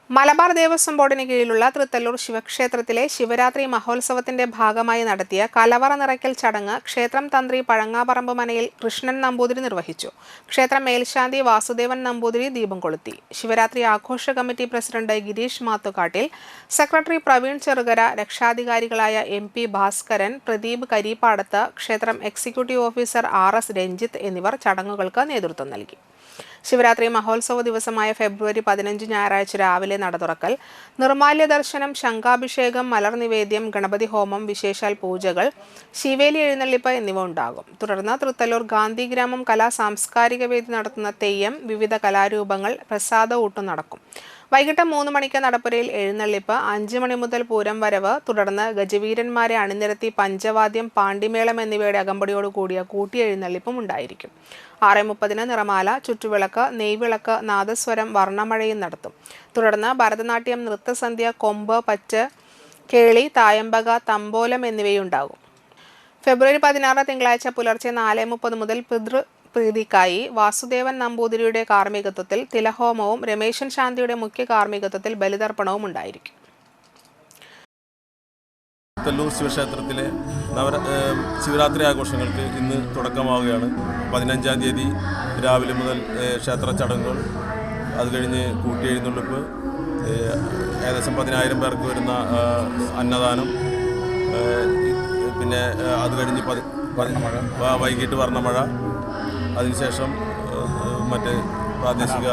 മലബാർ ദേവസ്വം ബോർഡിന് കീഴിലുള്ള തൃത്തല്ലൂർ ശിവക്ഷേത്രത്തിലെ ശിവരാത്രി മഹോത്സവത്തിന്റെ ഭാഗമായി നടത്തിയ കലവറ നിറയ്ക്കൽ ചടങ്ങ് ക്ഷേത്രം തന്ത്രി പഴങ്ങാപറമ്പ് മനയിൽ കൃഷ്ണൻ നമ്പൂതിരി നിർവഹിച്ചു. ക്ഷേത്രം മേൽശാന്തി വാസുദേവൻ നമ്പൂതിരി ദീപം കൊളുത്തി. ശിവരാത്രി ആഘോഷ committee president Girish Mathukattil, secretary Praveen Cherukara, രക്ഷാധികാരികളായ MP ഭാസ്കരൻ, പ്രദീപ് കരിപ്പാടത്ത്, ക്ഷേത്രം എക്സിക്യൂട്ടീവ് ഓഫീസർ RS രഞ്ജിത്ത് എന്നിവർ ചടങ്ങുകൾക്ക് നേതൃത്വം നൽകി. ശിവരാത്രി മഹോത്സവ ദിവസമായ ഫെബ്രുവരി 15 ഞായറാഴ്ച രാവിലെ നട തുറക്കൽ, നിർമാല്യ ദർശനം, ശംഖാഭിഷേകം, മലർ നിവേദ്യം, ഗണപതി ഹോമം, വിശേഷാൽ പൂജകൾ, ശിവേലി എഴുന്നള്ളിപ്പ് എന്നിവ ഉണ്ടാകും. തുടർന്ന് തൃത്തല്ലൂർ ഗാന്ധിഗ്രാമം കലാ സാംസ്കാരിക വേദി നടത്തുന്ന തെയ്യം, വിവിധ കലാരൂപങ്ങൾ, പ്രസാദ ഊട്ടും നടക്കും. വൈകിട്ട് 3 മണിക്ക് നടപ്പുരയിൽ എഴുന്നള്ളിപ്പ്, 5 മണി മുതൽ പൂരം വരവ്, തുടർന്ന് ഗജവീരന്മാരെ അണിനിരത്തി പഞ്ചവാദ്യം, പാണ്ടിമേളം എന്നിവയുടെ അകമ്പടിയോട് കൂടിയ കൂട്ടിയെഴുന്നള്ളിപ്പും ഉണ്ടായിരിക്കും. 6:30 നിറമാല, ചുറ്റുവിളക്ക്, നെയ്വിളക്ക്, നാദസ്വരം, വർണ്ണമഴയും നടത്തും. തുടർന്ന് ഭരതനാട്യം, നൃത്തസന്ധ്യ, കൊമ്പ്, പറ്റ്, കേളി, തായമ്പക, തമ്പോലം എന്നിവയുണ്ടാകും. ഫെബ്രുവരി 16 തിങ്കളാഴ്ച പുലർച്ചെ 4:30 മുതൽ പ്രീതിക്കായി വാസുദേവൻ നമ്പൂതിരിയുടെ കാർമ്മികത്വത്തിൽ തിലഹോമവും രമേശൻ ശാന്തിയുടെ മുഖ്യ കാർമ്മികത്വത്തിൽ ബലിതർപ്പണവും ഉണ്ടായിരിക്കും. തൃത്തല്ലൂർ ശിവക്ഷേത്രത്തിലെ ശിവരാത്രി ആഘോഷങ്ങൾക്ക് ഇന്ന് തുടക്കമാവുകയാണ്. 15-ാം തീയതി രാവിലെ മുതൽ ക്ഷേത്ര ചടങ്ങുകൾ, അത് കഴിഞ്ഞ് കൂട്ടിയെഴുന്നള്ളിപ്പ്, ഏകദേശം 10,000 പേർക്ക് വരുന്ന അന്നദാനം, പിന്നെ അത് കഴിഞ്ഞ് വൈകിട്ട് വർണ്ണമഴ, അതിനുശേഷം മറ്റ് പ്രാദേശിക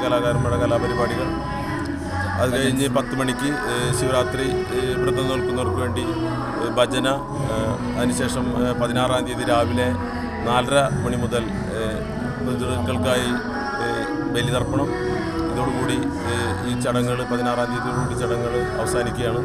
കലാകാരന്മാരുടെ കലാപരിപാടികൾ, അത് കഴിഞ്ഞ് 10 മണിക്ക് ശിവരാത്രി വ്രതം നോൽക്കുന്നവർക്ക് വേണ്ടി ഭജന, അതിനുശേഷം 16-ാം തീയതി രാവിലെ 4:30 മണി മുതൽ പിതൃക്കൾക്കായി ബലിതർപ്പണം. ഇതോടുകൂടി ഈ ചടങ്ങുകൾ 16-ാം തീയതിയോടുകൂടി ചടങ്ങുകൾ അവസാനിക്കുകയാണ്.